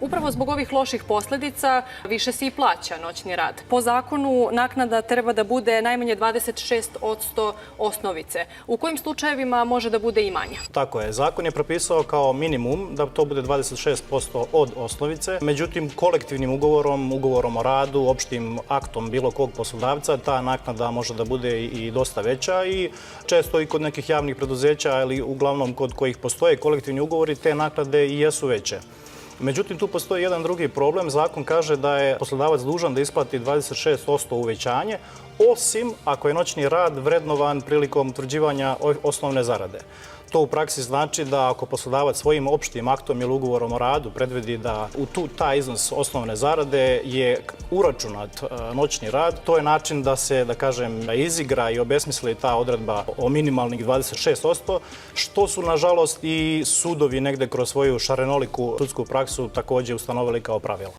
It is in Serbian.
Upravo zbog ovih loših posledica više se i plaća noćni rad. Po zakonu naknada treba da bude najmanje 26% osnovice. U kojim slučajevima može da bude i manja? Tako je. Zakon je propisao kao minimum da to bude 26% od osnovice. Međutim, kolektivnim ugovorom, ugovorom o radu, opštim aktom bilo kog poslodavca, ta naknada može da bude i dosta veća i često i kod nekih javnih preduzeća, ali uglavnom kod kojih postoje kolektivni ugovori, te naknade i jesu veće. Međutim, tu postoji jedan drugi problem. Zakon kaže da je poslodavac dužan da isplati 26% uvećanje, osim ako je noćni rad vrednovan prilikom utvrđivanja osnovne zarade. To u praksi znači da ako poslodavac svojim opštim aktom ili ugovorom o radu predvidi da u taj iznos osnovne zarade je uračunat noćni rad, to je način da se, da kažem, izigra i obesmisli ta odredba o minimalnih 26%, što su, nažalost, i sudovi negde kroz svoju šarenoliku sudsku praksu takođe ustanovili kao pravilo.